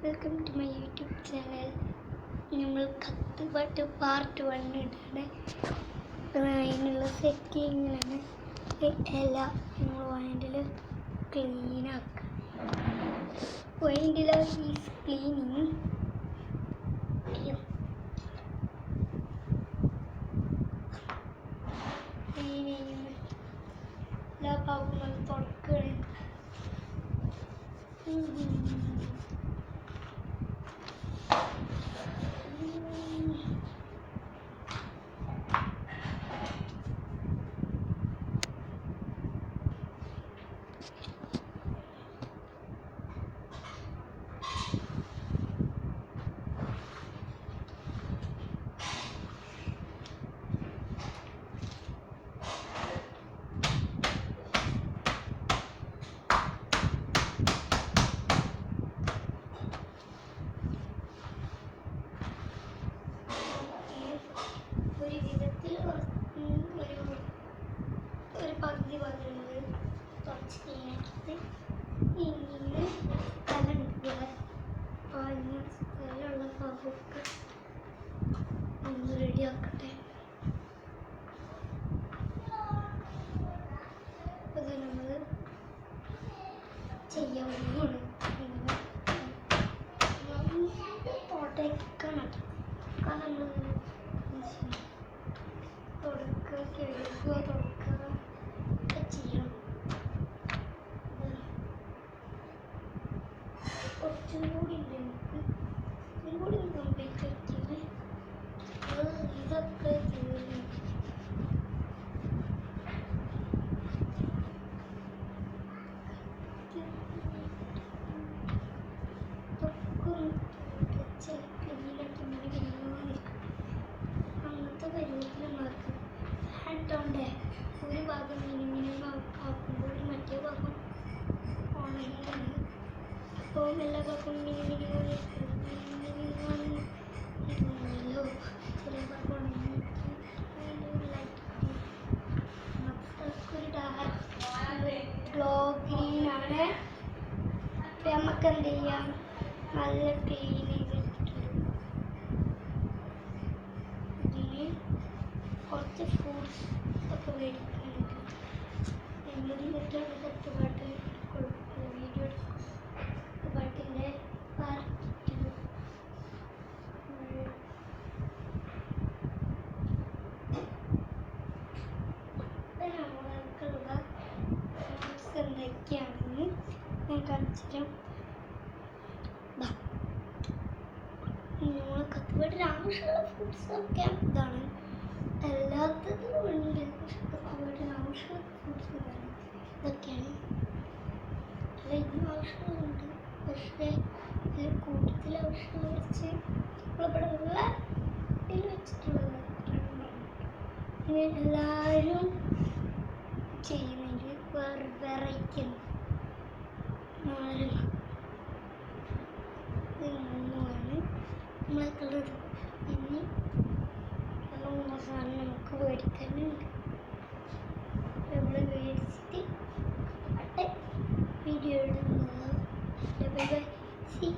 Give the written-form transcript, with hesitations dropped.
Welcome to my YouTube channel. നമ്മൾ കത്തുപാട്ട് part 1 ഇടാണ്. അതിനുള്ള സെറ്റിങ്ങാണ്. എല്ലാം നമ്മൾ വൈൻഡിൽ ക്ലീനാക്കുക. വൈൻഡിൽ ഈസ് ക്ലീനിങ്. ക്ലീൻ ചെയ്യുന്ന എല്ലാ ഭാഗങ്ങളും തുടക്കുകയാണ്. ഒരു പകുതി ഭാഗങ്ങൾ കുറച്ച് ക്ലീനാക്കിയിട്ട് ഇങ്ങനെ കലണ്ടുക. അതിന് സ്ഥലമുള്ള ഭാഗമൊക്കെ ഒന്ന് റെഡിയാക്കട്ടെ. അത് നമ്മൾ ചെയ്യാൻ പോകുന്നു. തുടക്കണം. നമ്മൾ തുടക്കുക, കഴുകുക, തുടക്കുക ഒക്കെ ചെയ്യണം. കുറച്ചും കൂടി ഉണ്ട് എനിക്ക്. ഇതും കൂടി കംപ്ലീറ്റ് ആക്കിയത് ഇതൊക്കെ തീർന്നു. ഒരു ഭാഗം മിനിമിനിമം ആക്കുമ്പോൾ മറ്റേ ഭാഗം ഉണങ്ങിയാണ്. അപ്പോൾ എല്ലാ ഭാഗം മിനിമിനിമല്ലോ ചില ഭാഗം ഉണങ്ങി ഗ്ലോ ഗ്രീനാണ്. അപ്പം നമുക്ക് എന്ത് ചെയ്യാം, നല്ല ക്ലീൻ ചെയ്തെടുത്തിട്ടുണ്ട്. ഇതിന് കുറച്ച് ഫ്രൂട്ട്സ് ഒക്കെ മേടിക്കുന്നുണ്ട്. എന്നിട്ട് കത്തുപാട്ട് വീഡിയോ എടുക്കും. കത്തുപാട്ടിൻ്റെ പാർട്ട് നമ്മൾക്കുള്ള ഫ്രൂട്ട്സ് എന്തൊക്കെയാണെന്ന് ഞാൻ കാണിച്ചുതരാം. നമ്മൾ കത്തുപാട്ടിന് ആവശ്യമുള്ള ഫ്രൂട്ട്സൊക്കെ ഇതാണ്. എല്ലാത്തതും ഉണ്ട്. കത്തുപാട്ടിന് ആവശ്യമുള്ള ഫ്രൂട്ട്സ് ഇതാണ്. ഇതൊക്കെയാണ്. അല്ല ഇന്നും ആവശ്യമുണ്ട്, പക്ഷേ ഇതിൽ കൂടുതൽ ആവശ്യമുള്ള കുറച്ച് നമ്മളിവിടെ ഉള്ള ഇതിൽ വെച്ചിട്ടുള്ളത് ഇങ്ങനെ എല്ലാവരും ചെയ്യുന്നതിൽ വെറൈറ്റി നാലും ഇത് മൂന്നുമാണ് നമ്മൾക്കുള്ളത്. ഇനി മൂന്ന് സാധനം നമുക്ക് മേടിക്കാനുണ്ട്. നമ്മൾ മേടിച്ചിട്ട് വീഡിയോ ഇടുന്നത്. Bye bye. സീ